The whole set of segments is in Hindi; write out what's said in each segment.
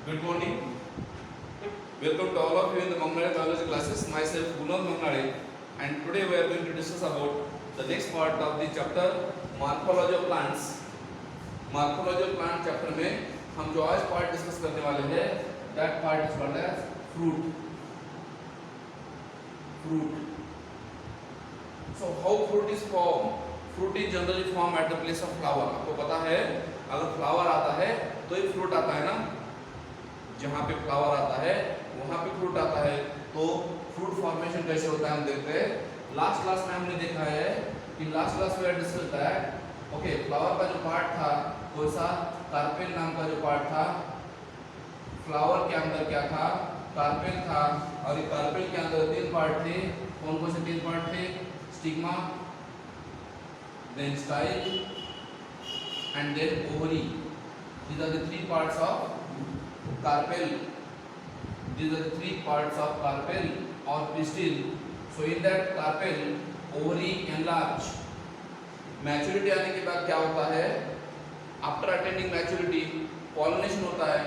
Good morning. Welcome to all of you in the Mangnade biology classes. Myself Gunal Mangnade, and today we are going to discuss about the next part of the chapter Morphology of Plants. Morphology of Plant chapter में हम जो आज part discuss करने वाले हैं, that part is called as fruit. Fruit. So how fruit is formed? Fruit is generally formed at the place of flower. आपको पता है अगर flower आता है तो ही fruit आता है ना. जहाँ पे फ्लावर आता है वहाँ पे फ्रूट आता है. तो फ्रूट फॉर्मेशन कैसे होता है हम देखते हैं. लास्ट क्लास में हमने देखा है कि लास्ट क्लास में डिस्कस दैट ओके फ्लावर का जो पार्ट था वो सा कार्पेल नाम का जो पार्ट था. फ्लावर के अंदर क्या था? कार्पेल था. और ये कार्पेल के अंदर तीन पार्ट थे. कौन कौन से तीन पार्ट थे? Stigma, then style and then ovary. These are the three parts of carpel. These are the three parts of carpel or pistil. So in that carpel, ovary enlarge. Maturity आने के बाद क्या होता है? After attaining maturity, pollination होता है,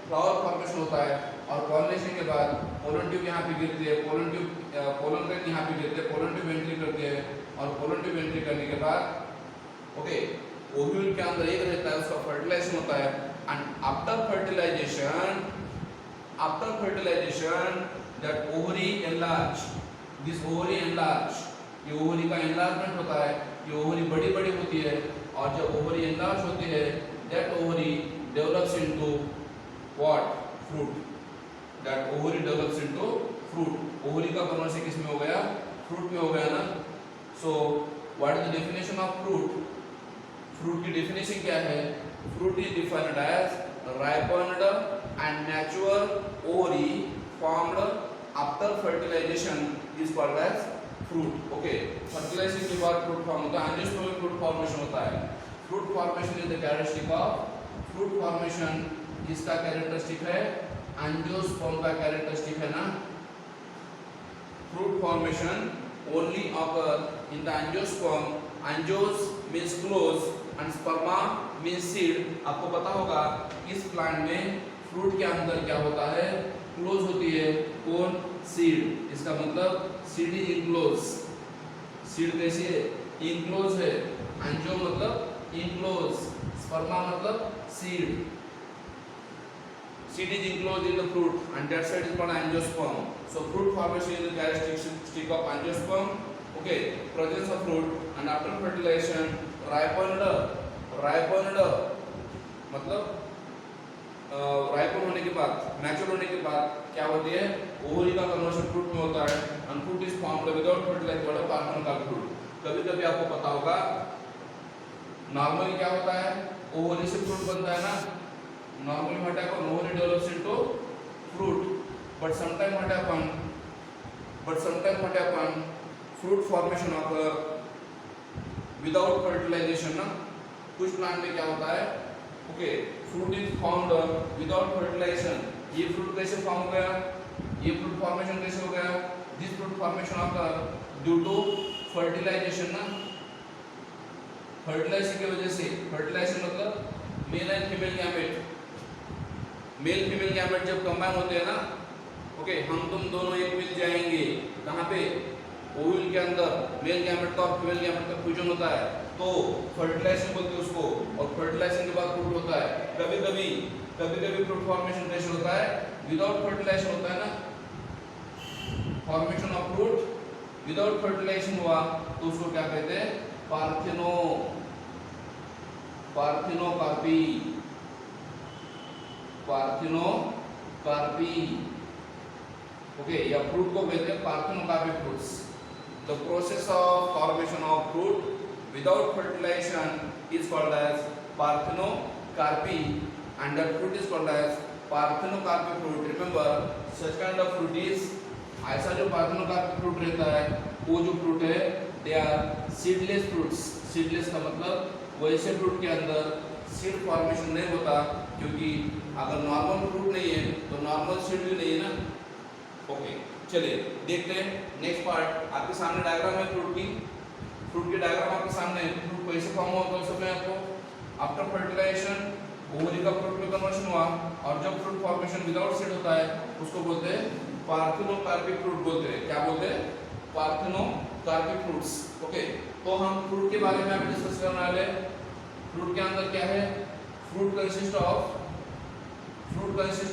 flower formation होता है, और pollination के बाद pollen tube यहाँ पे गिरती है, pollen grain यहाँ पे गिरते हैं, pollen tube entry करती है, और pollen tube entry करने के बाद ओके ओव्यूल के अंदर एक रहता है, उसका फर्टिलाइजेशन होता है. And after fertilization that ovary enlarge. This ovary enlarge. ये ovary का enlargement होता है. ये ovary बड़ी बड़ी होती है, और जब ovary enlarge होती है that ovary develops into what? Fruit. That ovary develops into fruit. ovary का conversion किस में हो गया? fruit में हो गया ना. So what is the definition of fruit? fruit की definition क्या है? Fruit is defined as ripened and mature ovary formed after fertilization is called as fruit. Okay, fertilization के बाद fruit form होता है. angiosperm में fruit formation होता है. fruit formation is the characteristic of fruit formation. इसका characteristic है angiosperm का characteristic है ना. fruit formation only occur in the angiosperm. angios means close and sperma means seed. आपको पता होगा इस प्लांट में फ्रूट के अंदर क्या होता है? क्लोज होती है. कौन? सीड. इसका मतलब सीड इज इनक्लोज. सीड कैसी है? इनक्लोज है. एंजियो मतलब इनक्लोज, स्पर्मा मतलब seed. Seed is enclosed in the fruit and that side is called angiosperm. So fruit formation is the characteristic of angiosperm. Okay, presence of fruit and after fertilization ripened मतलब राइपन होने के बाद, मैच्योर होने के बाद क्या होती है? ओवरी का कन्वर्शन फ्रूट में होता है. and fruit is formed without fertilizer by parthenocarp fruit. कभी-कभी आपको पता होगा नॉर्मली क्या होता है? ओवरी से फ्रूट बनता है ना. Normally what happen? Ovary develops into fruit, but sometimes what happen? Fruit formation occur without fertilization ना. कुछ प्लांट में क्या होता है? Okay fruit is formed without fertilisation. ये फ्रूट कैसे फॉर्म हो गया? ये फ्रूट फॉर्मेशन कैसे हो गया? This fruit formation occur due to fertilisation ना. फर्टिलाइजेशन की वजह से. फर्टिलाइजेशन मतलब male and female gamete. Male female gamete जब कंबाइन होते हैं ना, ओके हम तुम दोनों एक मिल जाएंगे. कहाँ पे? ओव्यूल के अंदर मेल गैमेट का और फीमेल गैमेट का फ्यूजन होता है, तो फर्टिलाइजेशन बोलते हैं उसको. और फर्टिलाइजेशन के बाद फ्रूट होता है. कभी कभी फ्रूट फॉर्मेशन कैसे होता है? विदाउट फर्टिलाइजेशन होता है ना. Formation of fruit without fertilisation हुआ तो उसको क्या कहते हैं? पार्थिनोकार्पी. ओके या फ्रूट को कहते हैं parthenocarpy fruits. The process of formation of fruit without fertilization is called as parthenocarpy and that fruit is called as parthenocarpy fruit. Remember such kind of fruit is ऐसा जो parthenocarpy fruit रहता है वो जो fruit है they are seedless fruits. seedless का मतलब वैसे fruit के अंदर सीड फॉर्मेशन नहीं होता, क्योंकि अगर नॉर्मल फ्रूट नहीं है तो नॉर्मल सीड भी नहीं है ना. ओके चलिए देखते हैं नेक्स्ट पार्ट. आपके सामने डायग्राम है फ्रूट की. फ्रूट की डायग्राम आपके सामने. फ्रूट कैसे फॉर्म होता है सब मैं आपको आफ्टर फर्टिलाइजेशन ओवरी का फ्रूट में कन्वर्शन हुआ और जब फ्रूट फॉर्मेशन विदाउट सीड होता है उसको बोलते हैं पार्थिनोकार्पिक फ्रूट बोलते हैं। क्या बोलते हैं? Parthenocarpic fruits. ओके, तो हम फ्रूट के बारे में अभी डिस्कस करने वाले। फ्रूट के अंदर क्या है? Fruit consist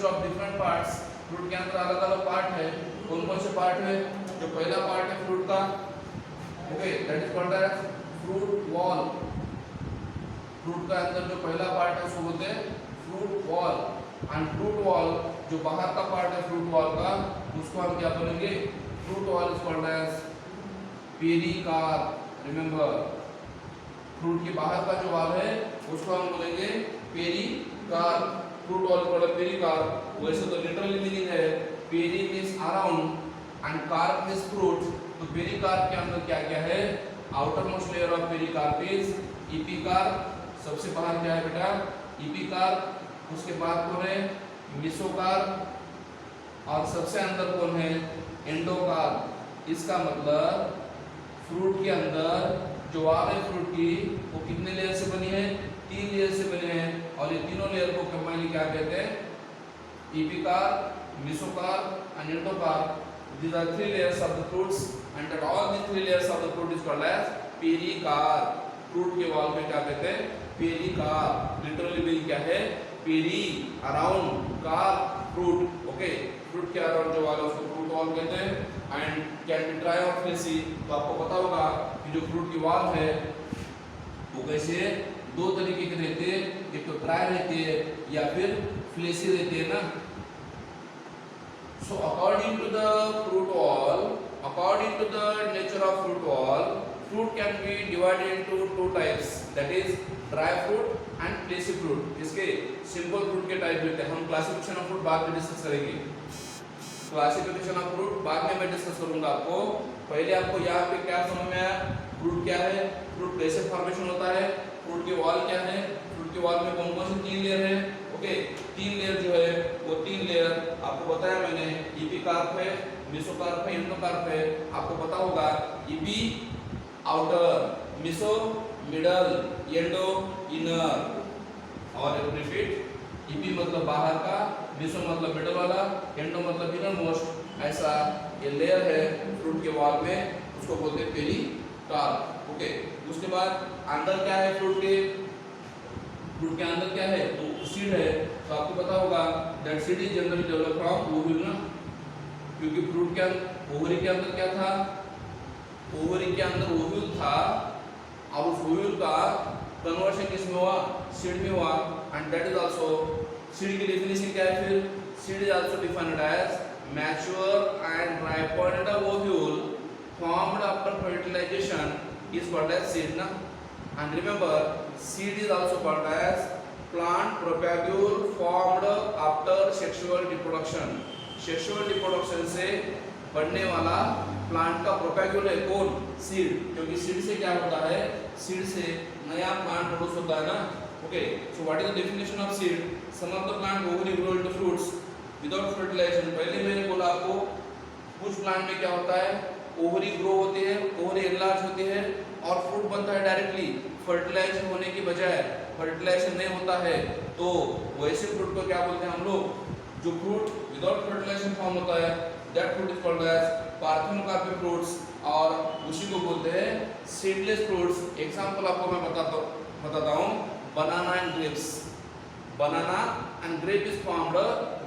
of different parts. Fruit के अंदर अलग अलग पार्ट है। कौन कौन से पार्ट है? जो पहला पार्ट है फ्रूट का, okay, that is called as fruit wall. Fruit का अंदर जो पहला पार्ट है उसको बोलते हैं fruit wall. And fruit wall जो बाहर का पार्ट है फ्रूट वॉल का, उसको हम क्या बोलेंगे? Fruit wall is called as pericarp. Remember, fruit के बाहर का जो वॉल है उसको हम बोलेंगे pericarp. Fruit wall called pericarp. वैसे तो लिटरली मीनिंग है peri means around and carp means fruit. तो पेरिकार्प के अंदर क्या क्या है? Outermost layer of pericarp is epicarp. सबसे बाहर क्या है बेटा? एपिकार्प। उसके बाद कौन है? मेसोकार्प। और सबसे अंदर कौन है? एंडोकार्प। इसका मतलब फ्रूट के अंदर जो वॉल है फ्रूट की, वो कितने लेयर से बनी है? 3 लेयर से बने हैं। और ये तीनों लेयर को कंबाइन क्या कहते हैं? Epicarp, mesocarp and endocarp. These are 3 layers of the fruits, and that all these 3 layers of the fruit is called as pericarp. Fruit के वॉल में क्या कहते हैं? पेरिकार्प। लिटरली मीनिंग क्या है? Peri around, carp fruit. Okay, fruit के अराउंड जो वॉल है उसको फ्रूट वॉल कहते हैं। एंड कैन बी ड्राई और फ्लेसी। तो आपको पता होगा कि जो फ्रूट की वॉल है वो कैसे 2 तरीके की रहती है, एक तो ड्राई रहती है या फिर फ्लेसी रहती है ना। So according to the fruit wall, according to the nature of fruit wall, fruit can be divided into 2 types, that is dry fruit and fleshy fruit. इसके simple fruit के टाइप लेते हैं। हम क्लासिफिकेशन ऑफ फ्रूट बाद में डिस्कस करेंगे। क्लासिफिकेशन ऑफ फ्रूट बाद में मैं डिस्कस करूंगा आपको। पहले आपको यहाँ पे क्या समझ में आया? फ्रूट क्या है? फ्रूट कैसे फॉर्मेशन होता है? फ्रूट की वॉल क्या है? फ्रूट की वॉल में कौन कौन से 3 लेयर है? ओके, 3 लेयर जो है वो 3 लेयर आपको बताया मैंने। एपिकार्प है, मेसोकार्प है, एंडोकार्प है। आपको पता होगा AP outer, meso middle, endo inner. और रिपीट, एपी मतलब बाहर का, मेसो मतलब मिडल वाला, एंडो मतलब इनर मोस्ट। ऐसा ये लेयर है फ्रूट के वॉल में, उसको बोलते हैं पेरिकार्प। ओके, उसके बाद अंदर क्या है फ्रूट के? फ्रूट के अंदर क्या है? तो सीड है। तो आपको पता होगा that seed is generally develop from ovule ना, क्योंकि फ्रूट के ओवरी के अंदर क्या था? ओवरी के अंदर ओव्यूल था। और उस ओव्यूल का कन्वर्शन किसमें हुआ? सीड में हुआ। And that is also, seed की डेफिनेशन क्या है फिर? Seed is also defined as mature and ripened ovule formed after fertilization is called as seed na. And remember, seed is also called as plant propagule formed after sexual reproduction. Sexual reproduction से बढ़ने वाला प्लांट का प्रोपैग्यूल है कौन? सीड। क्योंकि सीड से क्या होता है? सीड से नया प्लांट प्रोड्यूस होता है ना। Okay, so what is the definition of seed? Some of the plant ovary grow into fruits without fertilisation. पहले मैंने बोला आपको कुछ प्लांट में क्या होता है? ओवरी ग्रो होते हैं, ओवरी एनलार्ज होते हैं और फ्रूट बनता है डायरेक्टली। फर्टिलाइजेशन होने की बजाय फर्टिलाइजेशन नहीं होता है, तो वैसे फ्रूट को क्या बोलते हैं हम लोग? जो फ्रूट विदाउट फर्टिलाइजेशन फॉर्म होता है, that fruit is called as parthenocarpic fruits. और उसी को बोलते हैं सीडलेस फ्रूट्स। एग्जांपल आपको मैं बताता हूँ, banana and grapes. Banana and grape is formed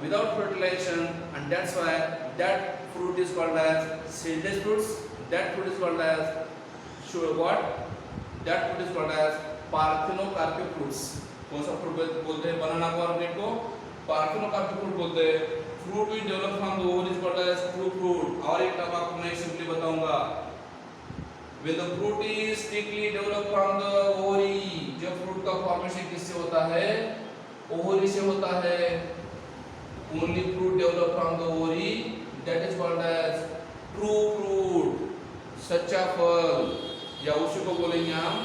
without fertilization, and that's why that fruit is called as seedless fruits. That fruit is called as what? That fruit is called as parthenocarpic fruits. कौन सा फ्रूट बोलते हैं? बनाना को और ग्रेप को parthenocarpic fruit बोलते हैं। Fruit will develop from the ovary is called as true fruit. और एक टर्म आपको मैं सिंपली बताऊंगा, when the fruit is strictly developed from the ovary, जब फ्रूट का फॉर्मेशन किससे होता है? ओवरी से होता है। Only fruit develop from the ovary, that is called as true fruit, सच्चा फल। या उसी को बोलेंगे हम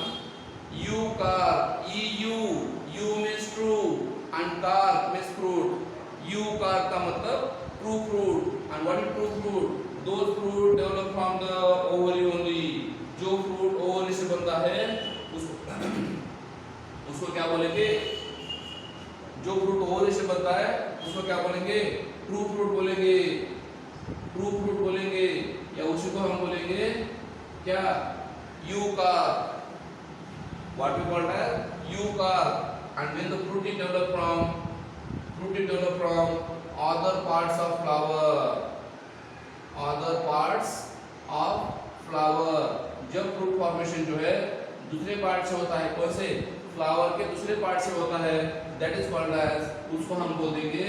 eucarp. Eu means true and carp means fruit. Eucarp का मतलब true fruit. And what is true fruit? Those fruit develop from the ovary only. जो फ्रूट ओवरी से बनता है उसको क्या बोलेंगे? जो फ्रूट ओवरी से बनता है उसको क्या बोलेंगे? ट्रू फ्रूट बोलेंगे, ट्रू फ्रूट बोलेंगे, या उसी को हम बोलेंगे क्या? यूकार्प. What we call as eukarp. And when the fruit is developed from other parts of flower, other parts of flower. जब फ्रूट फॉर्मेशन जो है दूसरे पार्ट से होता है, कौन से? फ्लावर के दूसरे पार्ट से होता है, दैट इज कॉल्ड एज, उसको हम बोल देंगे,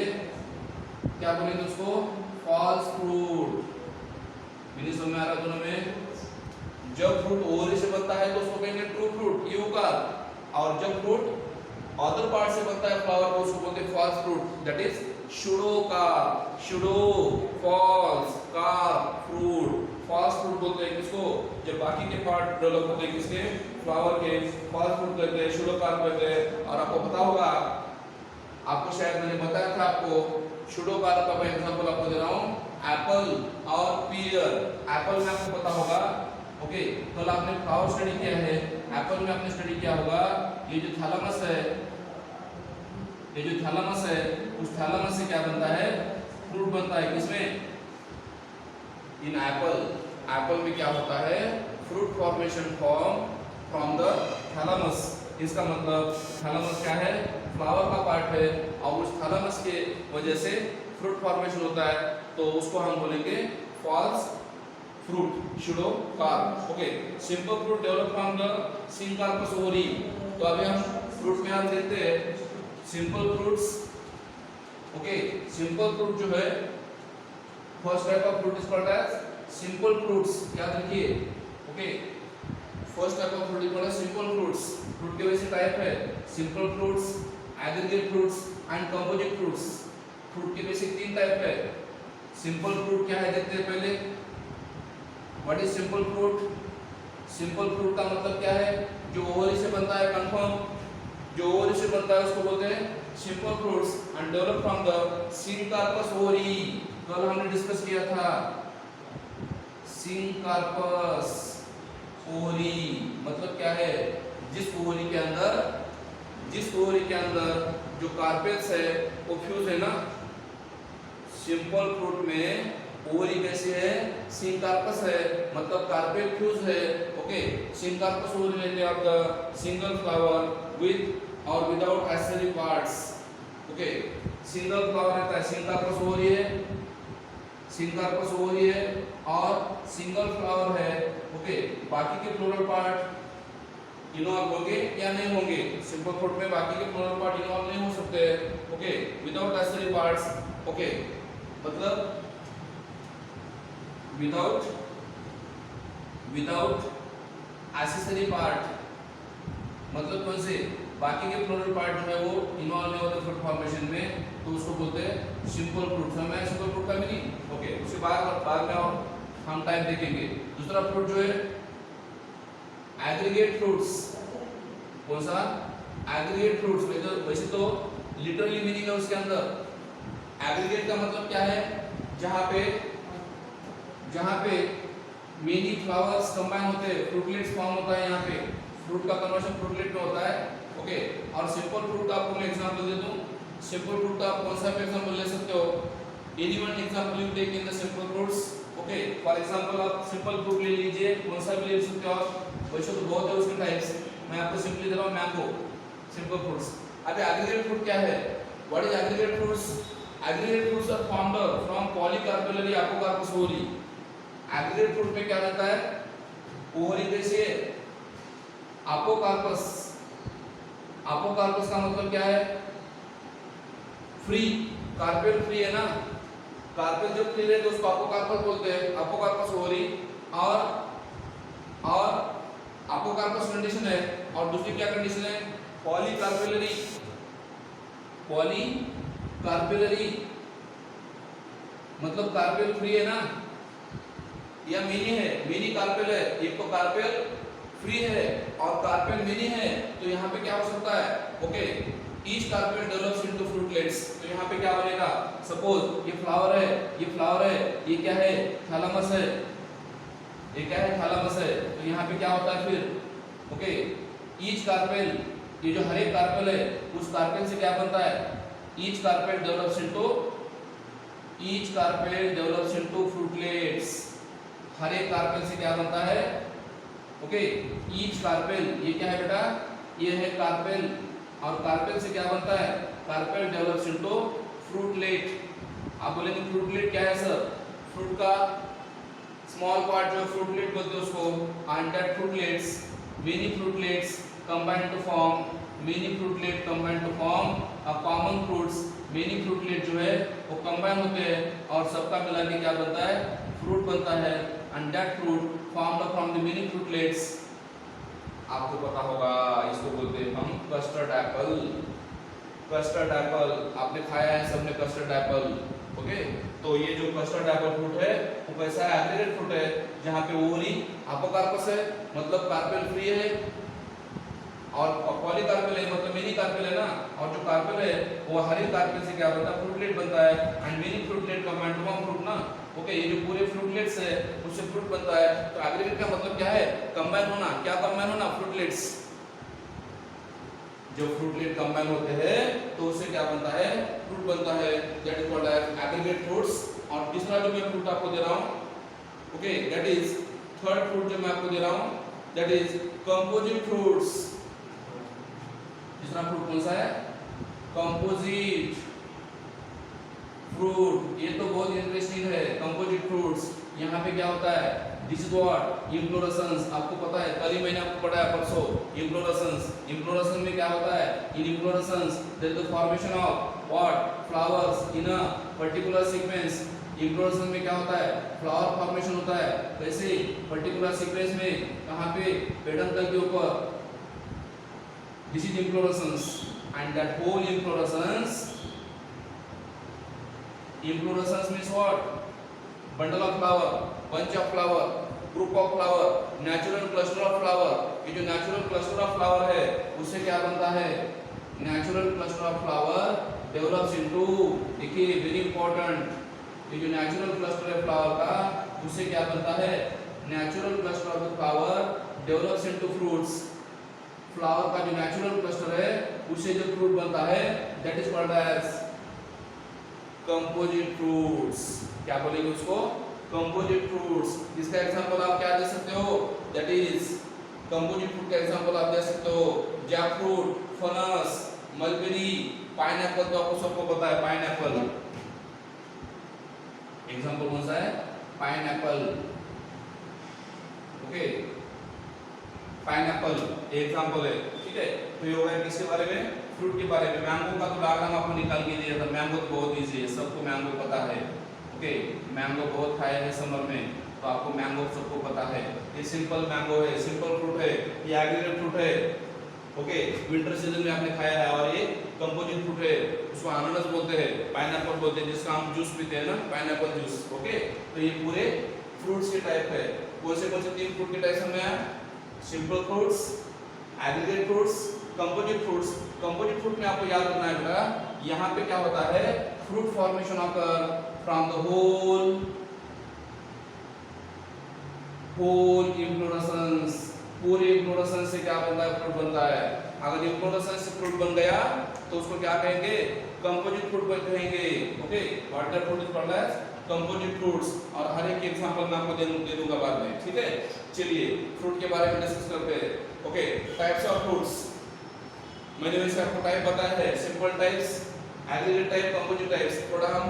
क्या बोलेंगे उसको? False fruit. मेरी समझ में आ रहा दोनों में? जब फ्रूट ओवरी से बनता है तो उसको कहेंगे ट्रू फ्रूट, यूकार्प. और जब फ्रूट अदर पार्ट से बनता है फ्लावर को उसको बोलते हैं false fruit, that is pseudocarp. Pseudo false, carp fruit. False fruit बोलते हैं किसको? जब बाकी के पार्ट डेवलप होते हैं किसके? फ्लावर के, फॉल्स फ्रूट कहते हैं, शूडोकार्प कहते हैं. और आपको पता होगा, आपको शायद मैंने बताया था आपको, शूडोकार्प का मैं एग्जांपल आपको दे रहा हूं, एप्पल और पीयर. एप्पल में आपको पता होगा, ओके, कल आपने फ्लावर स्टडी किया है, एप्पल में आपने स्टडी किया होगा, ये जो थैलेमस है, ये जो थैलेमस है, उस थैलेमस से क्या बनता है? फ्रूट बनता है. किसमें? इन एप्पल. एप्पल में क्या होता है? Fruit formation from the thalamus. इसका मतलब थैलेमस क्या है? फ्लावर का पार्ट है, और उस थैलेमस के वजह से फ्रूट फॉर्मेशन होता है, तो उसको हम बोलेंगे false fruit, pseudocarp. Okay, simple fruit develop from the syncarpous ovary. तो अभी हम फ्रूट में हम देखते हैं simple fruits. Okay, simple fruit जो है, first type of fruit is called as simple fruits. याद रखिए. Okay, first type of fruit is called as simple fruits. Fruit के वैसे टाइप है simple fruits, aggregate fruits and composite fruits. Fruit के बेसिक तीन टाइप है. सिंपल फ्रूट क्या है देखते हैं पहले. What is simple fruit? Simple fruit का मतलब क्या है? जो ओवरी से बनता है, कंफर्म, जो ओवरी से बनता है उसको बोलते हैं simple fruits. And develop from the syncarpous ovary. कल हमने डिस्कस किया था सिंकार्पस ओवरी मतलब क्या है? जिस ओवरी के अंदर जो कार्पेल्स है वो फ्यूज है ना. सिंपल फ्रूट में ओवरी कैसे है? सिंकार्पस है, मतलब कार्पेल फ्यूज है. ओके, सिंकार्पस ओवरी लेते of the single flower with और without accessory parts. Okay, single flower रहता है, सिंकार्पस ओवरी है, सिंकार्पस ओवरी है और सिंगल फ्लावर है. ओके, बाकी के फ्लोरल पार्ट इन्वॉल्व होंगे या नहीं होंगे? सिंपल फ्रूट में बाकी के फ्लोरल पार्ट इन्वॉल्व नहीं हो सकते. Okay, without accessory parts. Okay, मतलब विदाउट एक्सेसरी पार्ट, मतलब कौन से? बाकी के फ्लोरल पार्ट जो है वो इन्वॉल्व नहीं होते फ्रूट फॉर्मेशन में, तो उसको बोलते हैं सिंपल फ्रूट. समझ में सिंपल फ्रूट का मीनिंग? ओके, उसके बाद में और हम टाइप देखेंगे. दूसरा फ्रूट जो है एग्रीगेट फ्रूट्स. कौन सा? Aggregate fruits. वैसे तो लिटरली मीनिंग है उसके अंदर. एग्रीगेट का मतलब क्या है? जहाँ पे मेनी फ्लावर्स कंबाइन होते हैं, फ्रूटलेट्स फॉर्म होता है. यहाँ पे फ्रूट का कन्वर्जन फ्रूटलेट में होता है. ओके, और सिंपल फ्रूट का आपको मैं एग्जांपल दे दूं. सिंपल फ्रूट का आप कौन सा एग्जांपल ले सकते हो? Any one example you take in the simple fruits. Okay, for example आप सिंपल फ्रूट ले लीजिए, कौन सा भी ले सकते हो आप. वैसे तो बहुत है उसके टाइप्स, मैं आपको सिंपली दे रहा हूँ मैंगो. Simple fruits. अब एग्रीगेट फ्रूट क्या है? What is aggregate fruits? Aggregate fruits are formed from polycarpellary apocarpous ovary. Aggregate fruit में क्या रहता है? ओवरी जैसे अपोकार्पस. अपोकार्पस का मतलब क्या है? फ्री. कार्पेल फ्री है ना. कार्पेल जब फ्री रहे तो उसको अपोकार्पस बोलते हैं. अपोकार्पस ओवरी और अपोकार्पस कंडीशन है. और दूसरी क्या कंडीशन है? पॉलीकार्पेलरी. पॉलीकार्पेलरी मतलब कार्पेल फ्री है ना, या मिनी है? मिनी कार्पेल है. एक तो कार्पेल फ्री है और कार्पेल मिनी है, तो यहाँ पे क्या हो सकता है? Okay, each carpel develops into fruitlets. तो यहाँ पे क्या बनेगा? सपोज ये फ्लावर है, ये क्या है? थैलेमस है. ये क्या है? थैलेमस है. तो यहाँ पे क्या होता है फिर? ओके, ईच कार्पेल, ये जो हर एक कार्पेल है उस कार्पेल से क्या बनता है? Each carpel develops into fruitlets. हर एक कार्पेल से क्या बनता है? ओके, ईच कार्पेल, ये क्या है बेटा? ये है कार्पेल, और कार्पेल से क्या बनता है? Carpel develops into fruitlet. आप बोलेंगे फ्रूटलेट क्या है सर? फ्रूट का स्मॉल पार्ट जो फ्रूटलेट बोलते हैं उसको, and that fruitlets, many fruitlets combine to form, many fruitlet combine to form a common fruits. Many fruitlet जो है वो कंबाइन होते हैं और सबका मिला के क्या बनता है? फ्रूट बनता है, and that fruit formed from the many fruitlets. आपको पता होगा, इसको बोलते हैं हम कस्टर्ड एप्पल। कस्टर्ड एप्पल आपने खाया है सबने, कस्टर्ड एप्पल। ओके, तो ये जो कस्टर्ड एप्पल फ्रूट है वो कैसा है? एग्रीगेट फ्रूट है, जहाँ पे ओवरी अपोकार्पस है, मतलब कार्पेल फ्री है, और पॉलीकार्पेल है मतलब मेनी कार्पेल है ना। और जो कार्पेल है वो हर एक कार्पेल से क्या बनता है? फ्रूटलेट बनता है, and many fruitlet combine to form fruit ना। ओके, ये जो पूरे फ्रूटलेट्स है उससे फ्रूट बनता है। तो एग्रीगेट का मतलब क्या है? कंबाइन होना। क्या कंबाइन होना? फ्रूटलेट्स। जो फ्रूटलेट कंबाइन होते हैं तो उससे क्या बनता है? फ्रूट बनता है, that is called as aggregate fruits. और तीसरा जो मैं फ्रूट आपको दे रहा हूं, okay, that is third fruit जो मैं आपको दे रहा हूं, दैट इज कंपोजिट फ्रूट्स। तीसरा फ्रूट कौन सा है? Composite fruit. ये तो बहुत इंटरेस्टिंग है, कंपोजिट फ्रूट्स। यहाँ पे क्या होता है? This is what? इन्फ्लोरेसेंस। आपको पता है, कल ही मैंने आपको पढ़ाया परसों, इन्फ्लोरेसेंस। इन्फ्लोरेसेंस में क्या होता है? In inflorescence there is the formation of what? Flowers in a particular sequence. Inflorescence में क्या होता है? फ्लावर फॉर्मेशन होता है। कैसे? पर्टिकुलर सीक्वेंस में, कहाँ पे? पेडंकल के ऊपर। This is inflorescence, and that whole inflorescence means what? Bundle of flower, bunch of flower, group of flower, natural cluster of flower। ये जो natural cluster of flower है उससे क्या बनता है? Natural cluster of flower develops into, देखिए very important, ये जो natural cluster है flower का उससे क्या बनता है? Natural cluster of the flower develops into fruits। flower का जो natural cluster है उससे जो fruit बनता है that is called as composite fruits. क्या बोलेंगे उसको? Composite fruits. इसका एग्जांपल आप क्या दे सकते हो? दैट इज कंपोजिट फ्रूट का एग्जांपल आप दे सकते हो जैक फ्रूट, फनस, मलबेरी, पाइनएप्पल। तो आपको सबको पता है पाइनएप्पल। एग्जांपल कौन सा है? पाइनएप्पल। ओके, पाइनएप्पल एग्जांपल है, ठीक है। तो ये हो गया किसके बारे में? फ्रूट के बारे में। मैंगो का तो डायग्राम आपको निकाल के दिया था। मैंगो तो बहुत इजी है, सबको मैंगो पता है। ओके, मैंगो बहुत खाए हैं समर में, तो आपको मैंगो सबको पता है। ये सिंपल मैंगो है, सिंपल फ्रूट है, ये एग्रीगेट फ्रूट है। ओके, विंटर सीजन में आपने खाया है। और ये कंपोजिट फ्रूट है, उसको अनानास बोलते हैं, पाइनएप्पल बोलते हैं, जिसका हम जूस पीते हैं ना, पाइनएप्पल जूस। ओके, तो ये पूरे फ्रूट्स के टाइप है। कौन से 3 फ्रूट के टाइप में है? Simple fruits, aggregate fruits, composite fruits. Composite fruit में आपको याद रखना है बेटा, यहाँ पे क्या होता है? Fruit formation occur from the whole inflorescence. पूरे इन्फ्लोरेसेंस से क्या बनता है? फ्रूट बनता है। अगर इन्फ्लोरेसेंस से फ्रूट बन गया तो उसको क्या कहेंगे? कंपोजिट फ्रूट कहेंगे। Okay, what that fruit is called as composite fruits. और हर एक एग्जांपल मैं आपको दे दूंगा बाद में, ठीक है। चलिए फ्रूट के बारे में डिस्कस करते हैं। Okay, types of fruits. मैंने वैसे आपको टाइप बताया है, simple types, aggregate type, composite types. थोड़ा हम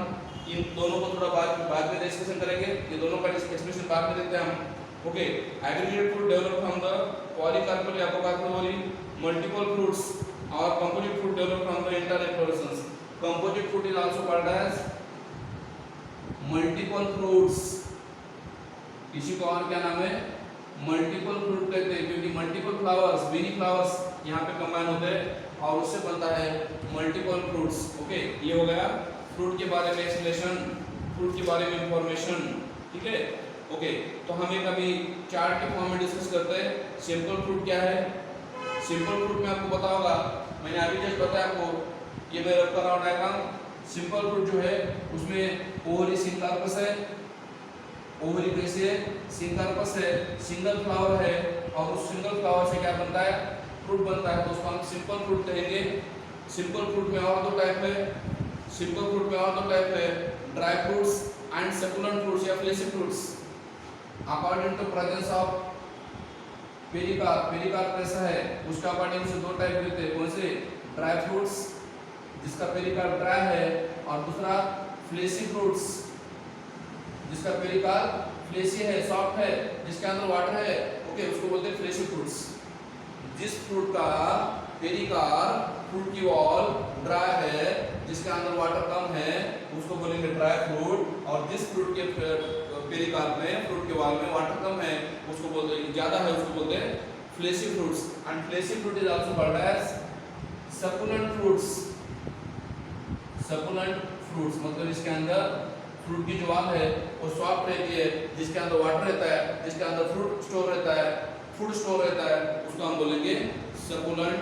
इन दोनों को थोड़ा बाद में डिस्कशन करेंगे। ये दोनों का एक्सप्रेशन बाद में देखते हैं हम। Okay, aggregate fruit develop from the polycarpel या अपोकार्पेल मल्टीपल फ्रूट्स, और composite fruit develop from the inter inflorescence. Composite fruit is also called as multiple fruits. इसी को और क्या नाम है? मल्टीपल फ्रूट कहते हैं, क्योंकि मल्टीपल फ्लावर्स, मेनी फ्लावर्स यहाँ पे कंबाइन होते हैं और उससे बनता है मल्टीपल फ्रूट्स। ओके, ये हो गया फ्रूट के बारे में एक्सप्लेनेशन, फ्रूट के बारे में इंफॉर्मेशन, ठीक है। ओके, तो हम एक अभी चार्ट के फॉर्म में डिस्कस करते हैं। सिंपल फ्रूट क्या है? सिंपल फ्रूट में आपको पता होगा, मैंने अभी जस्ट बताया आपको, ये मैं रख कर रहा हूँ डायग्राम। सिंपल फ्रूट जो है उसमें ओवरी सिंकार्पस है। ओवरी कैसे है? सिंकार्पस है, सिंगल फ्लावर है, और उस सिंगल फ्लावर से क्या बनता है? फ्रूट बनता है। तो उसको हम सिंपल फ्रूट कहेंगे। सिंपल फ्रूट में और दो टाइप है, सिंपल फ्रूट में और दो टाइप है, dry fruits and succulent fruits या fleshy fruits. According to presence of pericarp, pericarp कैसा है उसका अकॉर्डिंग से दो टाइप देते हैं, कौन से? ड्राई फ्रूट्स जिसका पेरिकार्प ड्राई है, और दूसरा फ्लेशी फ्रूट्स जिसका पेरिकार्प फ्लेशी है, सॉफ्ट है, जिसके अंदर वाटर है, ओके, उसको बोलते हैं फ्लेशी फ्रूट्स। जिस फ्रूट का पेरिकार्प, फ्रूट की वॉल ड्राई है, जिसके अंदर वाटर कम है, उसको बोलेंगे ड्राई फ्रूट, और जिस फ्रूट के पेरिकार्प में, फ्रूट के वॉल में वाटर कम है, उसको बोलते हैं, ज्यादा है, उसको बोलते हैं fleshy fruits. And fleshy fruit is also called as succulent fruits. Succulent fruits मतलब इसके अंदर फ्रूट की जो वॉल है वो सॉफ्ट रहती है, जिसके अंदर वाटर रहता है, जिसके अंदर फ्रूट स्टोर रहता है, फूड स्टोर रहता है, उसको हम बोलेंगे सकुलेंट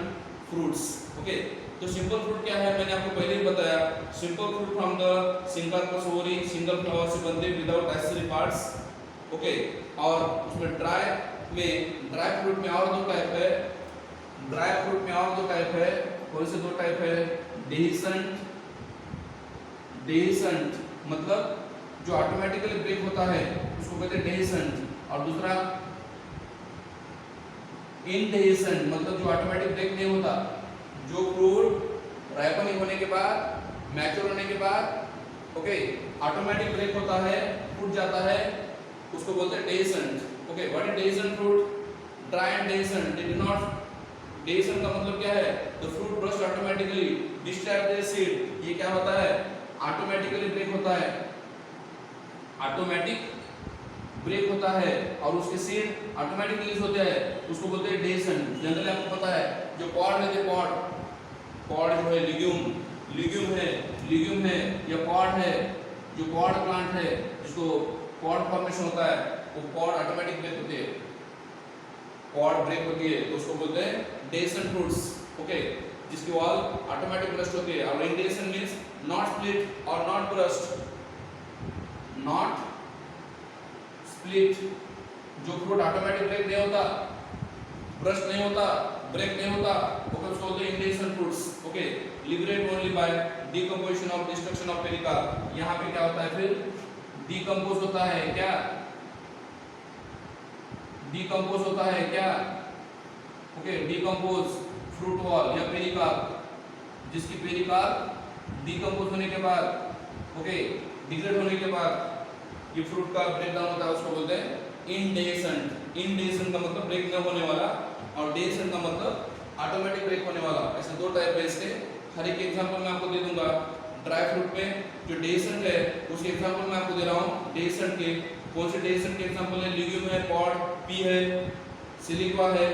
फ्रूट्स। ओके, तो सिंपल फ्रूट क्या है मैंने आपको पहले ही बताया। Simple fruit from the single ovary, single flower से बनते विदाउट एक्सेसरी पार्ट्स। ओके, और उसमें ड्राई फ्रूट में और दो टाइप है, ड्राई फ्रूट में और दो टाइप है, कौन से दो टाइप है? डेहिसेंट, डेहिसेंट मतलब जो ऑटोमेटिकली ब्रेक होता है उसको कहते हैं डेहिसेंट, और दूसरा इनडेहिसेंट मतलब जो ऑटोमेटिक ब्रेक नहीं होता। जो फ्रूट राइपनिंग होने के बाद, मैच्योर होने के बाद, ओके, ऑटोमेटिक ब्रेक होता है, फूट जाता है, उसको बोलते हैं dehiscent. Okay, what is dehiscent fruit? Dry and dehiscent, they do not, dehiscent का मतलब क्या है? The fruit burst automatically discharge their seed. ये क्या होता है? ऑटोमेटिकली ब्रेक होता है, ऑटोमेटिक ब्रेक होता है, और उसके सीड ऑटोमेटिक रिलीज होते हैं, उसको बोलते हैं डेहिसेंट। जनरली आपको पता है जो पॉड रहते, पॉड जो है लिग्यूम है या पॉड है, जो पॉड प्लांट है जिसको पॉड फॉर्मेशन होता है, वो पॉड ऑटोमेटिक ब्रेक होती है, पॉड ब्रेक होती है, तो उसको बोलते हैं डेहिसेंट फ्रूट्स। ओके, जिसकी वॉल ऑटोमेटिक ब्रस्ट होती है। और इनडेहिसेंट मींस नॉट स्प्लिट और नॉट ब्रस्ट, नॉट स्प्लिट, जो फ्रूट ऑटोमेटिक ब्रेक नहीं होता, ब्रस्ट नहीं होता, ब्रेक नहीं होता, ओके, उसको बोलते हैं indehiscent fruits. Okay, liberate only by decomposition of destruction of pericarp. यहाँ पे क्या होता है? फिर डिकम्पोज होता है, क्या डिकम्पोज होता है? क्या ओके, डिकम्पोज फ्रूट वॉल या पेरिकार्प, जिसकी पेरिकार्प डिकम्पोज होने के बाद, ओके, डिग्रेड होने के बाद ये फ्रूट का ब्रेकडाउन होता है, उसको बोलते हैं इनडेहिसेंट। इनडेहिसेंट का मतलब ब्रेक न होने वाला, और डेहिसेंट का मतलब ऑटोमेटिक ब्रेक होने वाला। ऐसे दो टाइप है इसके, हर एक एग्जांपल मैं आपको दे दूंगा। ड्राई फ्रूट में जो डेहिसेंट है उसके एग्जांपल मैं आपको दे रहा हूँ। डेहिसेंट के कौन से डेहिसेंट के एग्जांपल है? लिग्यूम है, पॉड, पी है, सिलिक्वा है,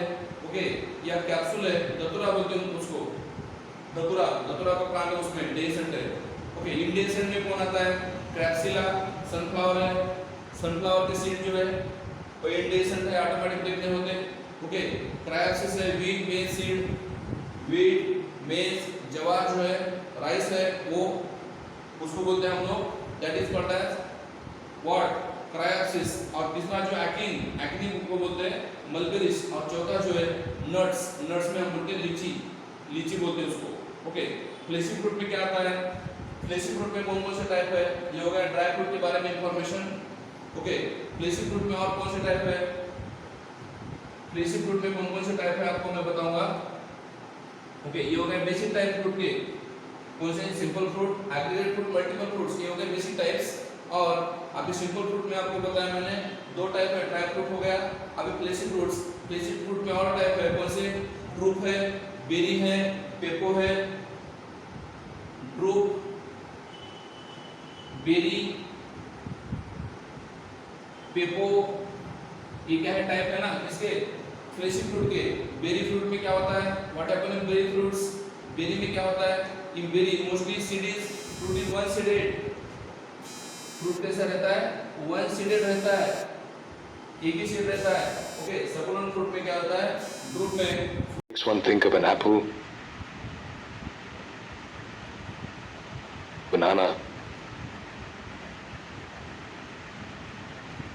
ओके, या कैप्सूल है, दतुरा बोलते हैं उसको, दतुरा का प्लांट है, उसमें डेहिसेंट है। ओके, इनडेहिसेंट में कौन आता है? क्रैप्सिला, सनफ्लावर है, सनफ्लावर के सीड जो है वो इनडेहिसेंट है, ऑटोमेटिक ब्रेक नहीं होते। ओके, क्रायसिस है, वीट, मेज सीड, वीट, मेज, जवार जो है, राइस है, वो उसको बोलते हैं हम लोग, that is called as what? Crisis. और तीसरा जो एक्टिन, एक्टिन को बोलते हैं मलबेरिस। और चौथा जो है नट्स, नट्स में हम बोलते हैं लीची बोलते हैं उसको। ओके, फ्लेशी फ्रूट में क्या आता है? फ्लेशी फ्रूट में कौन कौन से टाइप है? ये हो गया ड्राई फ्रूट के बारे में इंफॉर्मेशन। ओके, फ्लेशी फ्रूट में और कौन से टाइप है? फ्लेशी फ्रूट में कौन कौन से टाइप है आपको मैं बताऊंगा। ओके, ये हो गए बेसिक टाइप फ्रूट के, कौन से? Simple fruit, aggregate fruit, multiple fruits, ये हो गए बेसिक टाइप्स। और अभी सिंपल फ्रूट में आपको बताया मैंने दो टाइप है, ड्राई फ्रूट हो गया। अभी फ्लेशी फ्रूट्स, फ्लेशी फ्रूट में और टाइप है, कौन से? ड्रूप है, बेरी है, पेपो है, ड्रूप, बेरी, पेपो, ये क्या है? टाइप है ना किसके? फ्लेशी फ्रूट के। बेरी फ्रूट में क्या होता है? What happen in berry fruits? Berry में क्या होता है? In berry mostly seed is, fruit is one seeded. Fruit कैसा रहता है? वन सीडेड रहता है, एक ही सीड रहता है। ओके, सकुलेंट फ्रूट में क्या होता है? फ्रूट में Makes one think of an apple, banana,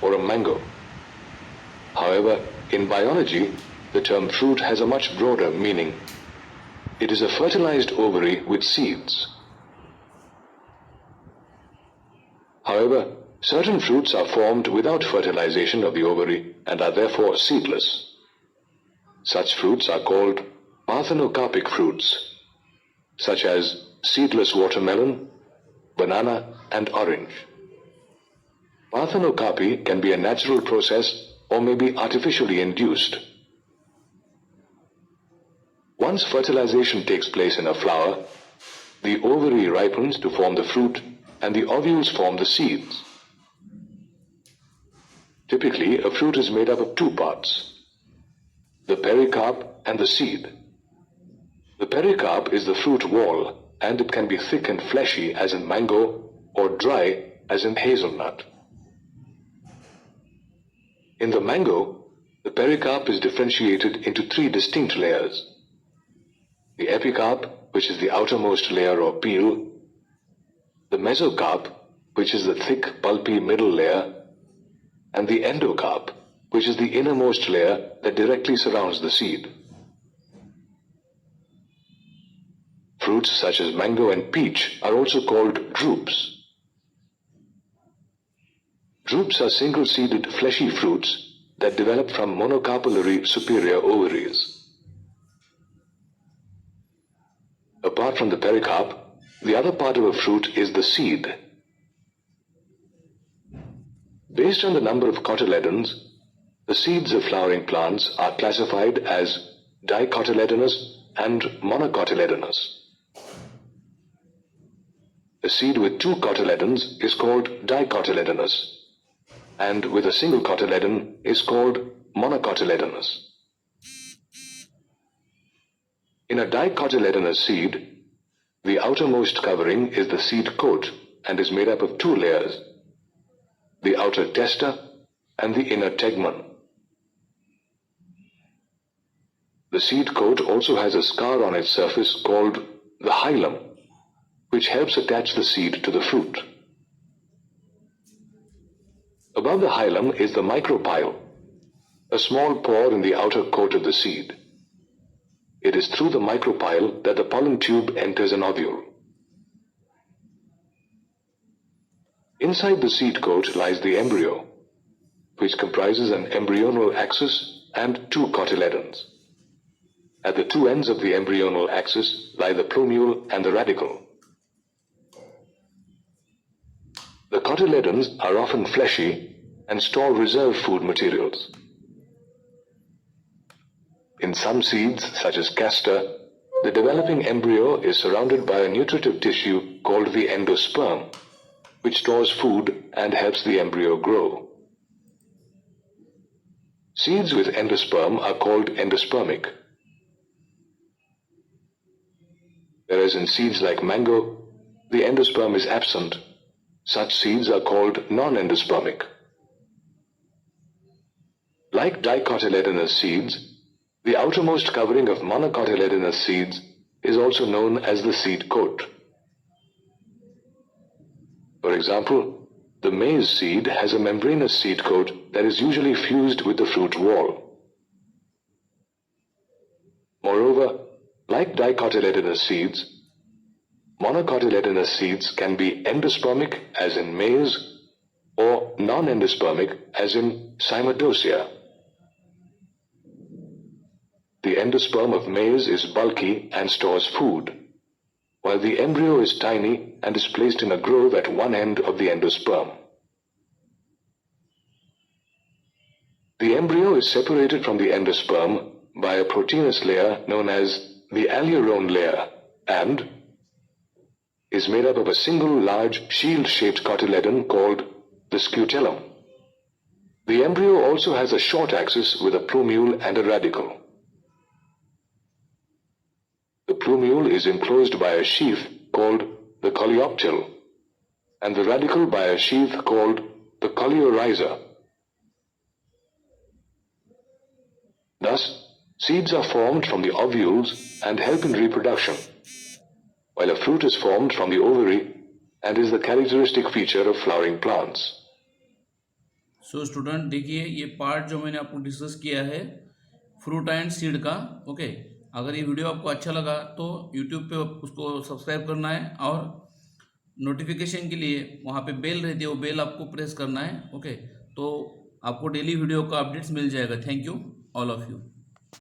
or a mango. However, in biology, the term fruit has a much broader meaning. it is a fertilized ovary with seeds. However, certain fruits are formed without fertilization of the ovary and are therefore seedless. Such fruits are called parthenocarpic fruits, such as seedless watermelon, banana, and orange. Parthenocarpy can be a natural process or may be artificially induced. Once fertilization takes place in a flower, the ovary ripens to form the fruit and the ovules form the seeds. Typically, a fruit is made up of two parts, the pericarp and the seed. The pericarp is the fruit wall, and it can be thick and fleshy as in mango or dry as in hazelnut. In the mango, the pericarp is differentiated into three distinct layers. The epicarp, which is the outermost layer or peel, the mesocarp, which is the thick, pulpy middle layer, and the endocarp, which is the innermost layer that directly surrounds the seed. Fruits such as mango and peach are also called drupes. Drupes are single-seeded fleshy fruits that develop from monocarpellary superior ovaries. Apart from the pericarp, the other part of a fruit is the seed. Based on the number of cotyledons, the seeds of flowering plants are classified as dicotyledonous and monocotyledonous. A seed with two cotyledons is called dicotyledonous, and with a single cotyledon is called monocotyledonous. In a dicotyledonous seed, the outermost covering is the seed coat and is made up of two layers, the outer testa and the inner tegmen. The seed coat also has a scar on its surface called the hilum, which helps attach the seed to the fruit. Above the hilum is the micropyle, a small pore in the outer coat of the seed. It is through the micropyle that the pollen tube enters an ovule. Inside the seed coat lies the embryo, which comprises an embryonal axis and two cotyledons. At the two ends of the embryonal axis lie the plumule and the radicle. The cotyledons are often fleshy and store reserve food materials. In some seeds, such as castor, the developing embryo is surrounded by a nutritive tissue called the endosperm, which stores food and helps the embryo grow. Seeds with endosperm are called endospermic. Whereas in seeds like mango, the endosperm is absent, such seeds are called non-endospermic. Like dicotyledonous seeds, the outermost covering of monocotyledonous seeds is also known as the seed coat. For example, the maize seed has a membranous seed coat that is usually fused with the fruit wall. Moreover, like dicotyledonous seeds, monocotyledonous seeds can be endospermic as in maize or non-endospermic as in Cymodocea. The endosperm of maize is bulky and stores food, while the embryo is tiny and is placed in a groove at one end of the endosperm. The embryo is separated from the endosperm by a proteinous layer known as the alurone layer and is made up of a single large shield-shaped cotyledon called the scutellum. The embryo also has a short axis with a plumule and a radicle. The plumule is enclosed by a sheath called the coleoptile, and the radicle by a sheath called the coleorhiza. Thus, seeds are formed from the ovules and help in reproduction, while a fruit is formed from the ovary and is the characteristic feature of flowering plants. So student देखिए, ये पार्ट जो मैंने आपको डिस्कस किया है फ्रूट एंड सीड का, ओके। अगर ये वीडियो आपको अच्छा लगा तो यूट्यूब पे उसको सब्सक्राइब करना है और नोटिफिकेशन के लिए वहाँ पे बेल रहती है, वो बेल आपको प्रेस करना है। ओके, तो आपको डेली वीडियो का अपडेट्स मिल जाएगा। Thank you all of you.